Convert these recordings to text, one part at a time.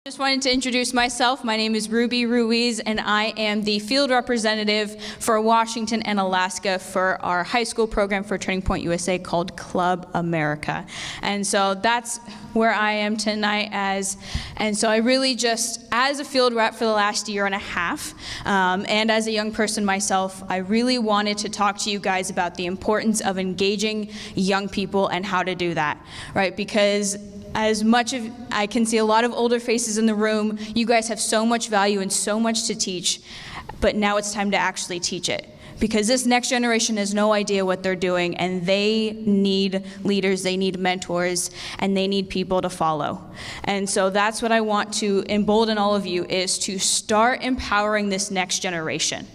Just wanted to introduce myself. My name is Ruiz, and I am the field representative for Washington and Alaska for our high school program for Turning Point USA called Club America. And so that's where I am tonight and so I really just, as a field rep for the last year and a half, and as a young person myself, I really wanted to talk to you guys about the importance of engaging young people and how to do that, right? Because as much of, I can see a lot of older faces in the room, you guys have so much value and so much to teach, but now it's time to actually teach it. Because this next generation has no idea what they're doing, and they need leaders, they need mentors, and they need people to follow. And so that's what I want to embolden all of you, is to start empowering this next generation,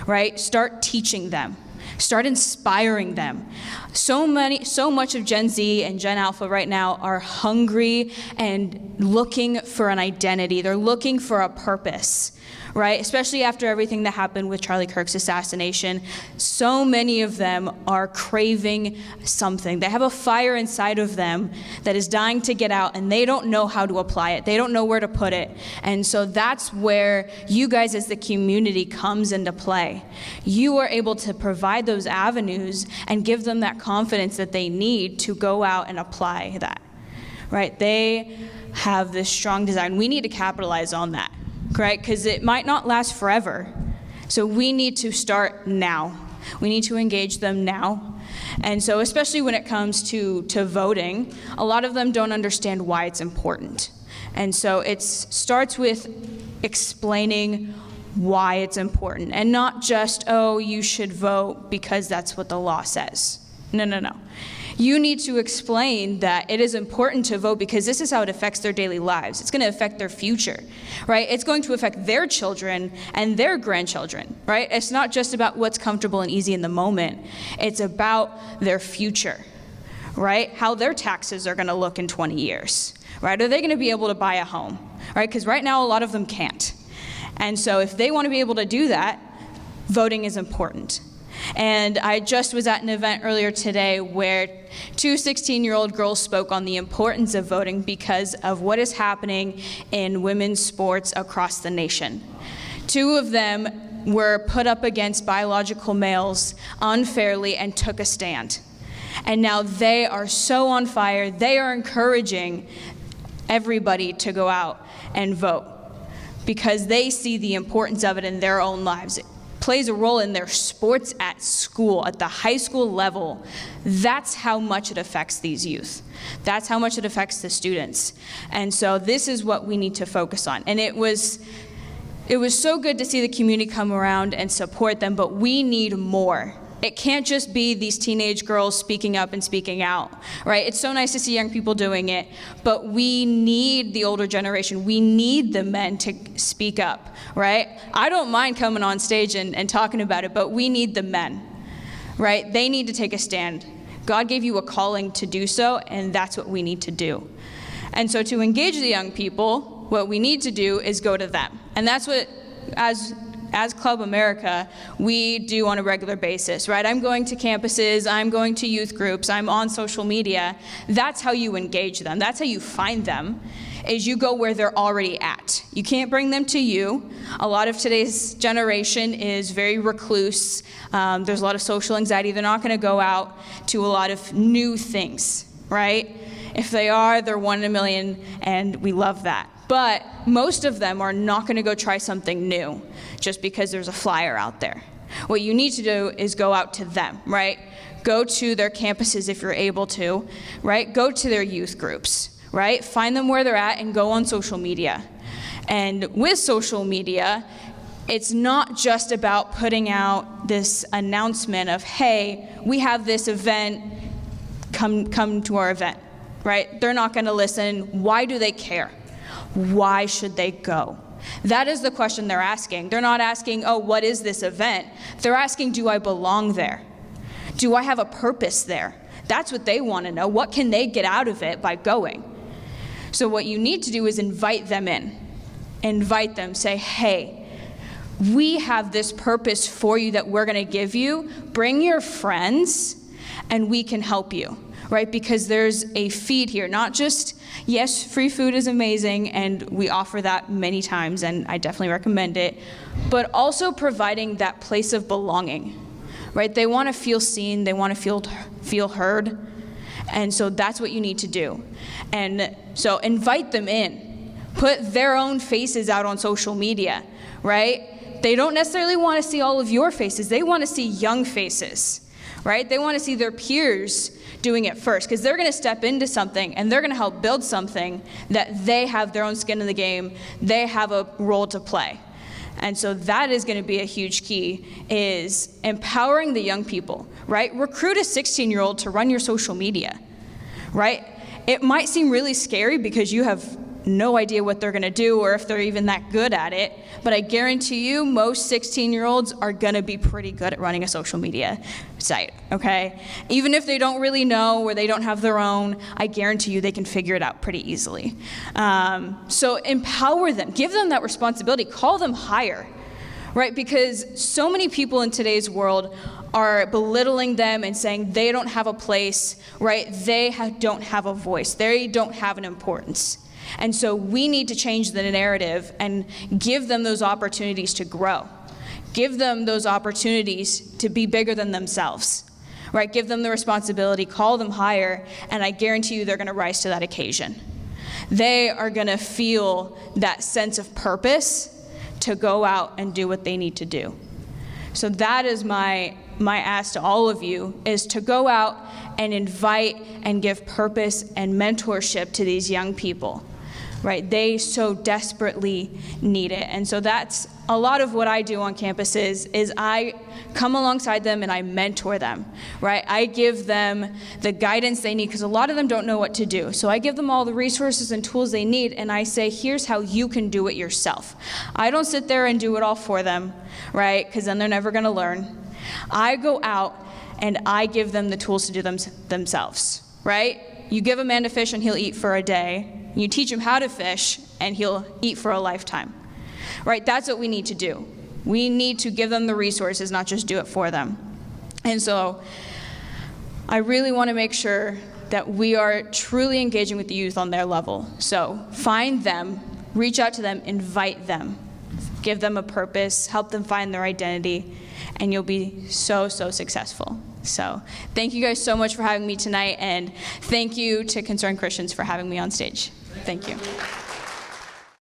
right? Start teaching them. Start inspiring them. So much of Gen Z and Gen Alpha right now are hungry and looking for an identity. They're looking for a purpose, right? Especially after everything that happened with Charlie Kirk's assassination. So many of them are craving something. They have a fire inside of them that is dying to get out, and they don't know how to apply it. They don't know where to put it. And so that's where you guys as the community comes into play. You are able to provide those avenues and give them that confidence that they need to go out and apply that, right? They have this strong desire, and we need to capitalize on that. Right? Because it might not last forever. So we need to start now. We need to engage them now. And so especially when it comes to voting, a lot of them don't understand why it's important. And so it starts with explaining why it's important, and not just, oh, you should vote because that's what the law says. No. You need to explain that it is important to vote because this is how it affects their daily lives. It's going to affect their future, right? It's going to affect their children and their grandchildren, right? It's not just about what's comfortable and easy in the moment. It's about their future, right? How their taxes are going to look in 20 years, right? Are they going to be able to buy a home, right? Because right now a lot of them can't. And so if they want to be able to do that, voting is important. And I just was at an event earlier today where two 16-year-old girls spoke on the importance of voting because of what is happening in women's sports across the nation. Two of them were put up against biological males unfairly and took a stand. And now they are so on fire. They are encouraging everybody to go out and vote because they see the importance of it in their own lives. Plays a role in their sports at school, at the high school level. That's how much it affects these youth. That's how much it affects the students. And so this is what we need to focus on. And it was so good to see the community come around and support them, but we need more. It can't just be these teenage girls speaking up and speaking out, right? It's so nice to see young people doing it, but we need the older generation. We need the men to speak up, right? I don't mind coming on stage and talking about it, but we need the men, right? They need to take a stand. God gave you a calling to do so, and that's what we need to do. And so to engage the young people, what we need to do is go to them. And that's what, as Club America, we do on a regular basis, right? I'm going to campuses, I'm going to youth groups, I'm on social media. That's how you engage them. That's how you find them, is you go where they're already at. You can't bring them to you. A lot of today's generation is very recluse. There's a lot of social anxiety. They're not gonna go out to a lot of new things, right? If they are, they're 1 in a million, and we love that. But most of them are not going to go try something new just because there's a flyer out there. What you need to do is go out to them, right? Go to their campuses if you're able to, right? Go to their youth groups, right? Find them where they're at and go on social media. And with social media, it's not just about putting out this announcement of, hey, we have this event, come to our event, right? They're not going to listen. Why do they care? Why should they go? That is the question they're asking. They're not asking, oh, what is this event? They're asking, do I belong there? Do I have a purpose there? That's what they want to know. What can they get out of it by going? So what you need to do is invite them in. Invite them, say, hey, we have this purpose for you that we're going to give you. Bring your friends, and we can help you. right? Because there's a feed here, not just, yes, free food is amazing, and we offer that many times, and I definitely recommend it, but also providing that place of belonging, right? They want to feel seen, they want to feel heard, and so that's what you need to do. And so invite them in. Put their own faces out on social media, right? They don't necessarily want to see all of your faces. They want to see young faces, right? They want to see their peers doing it first, because they're going to step into something and they're going to help build something that they have their own skin in the game. They have a role to play. And so that is going to be a huge key, is empowering the young people, right? Recruit a 16-year-old to run your social media, right? It might seem really scary because you have no idea what they're going to do or if they're even that good at it, but I guarantee you most 16-year-olds are going to be pretty good at running a social media site, okay? Even if they don't really know or they don't have their own, I guarantee you they can figure it out pretty easily. So empower them, give them that responsibility, call them higher, right? Because so many people in today's world are belittling them and saying they don't have a place, right? They don't have a voice, they don't have an importance. And so we need to change the narrative and give them those opportunities to grow. Give them those opportunities to be bigger than themselves, right? Give them the responsibility, call them higher, and I guarantee you they're going to rise to that occasion. They are going to feel that sense of purpose to go out and do what they need to do. So that is my ask to all of you, is to go out and invite and give purpose and mentorship to these young people. Right, they so desperately need it. And so that's a lot of what I do on campuses, is I come alongside them and I mentor them, right? I give them the guidance they need, because a lot of them don't know what to do. So I give them all the resources and tools they need, and I say, here's how you can do it yourself. I don't sit there and do it all for them, right? Because then they're never gonna learn. I go out and I give them the tools to do them themselves, right? You give a man to fish and he'll eat for a day. You teach him how to fish, and he'll eat for a lifetime, right? That's what we need to do. We need to give them the resources, not just do it for them. And so I really want to make sure that we are truly engaging with the youth on their level. So find them, reach out to them, invite them, give them a purpose, help them find their identity, and you'll be so, so successful. So thank you guys so much for having me tonight, and thank you to Concerned Christians for having me on stage. Thank you.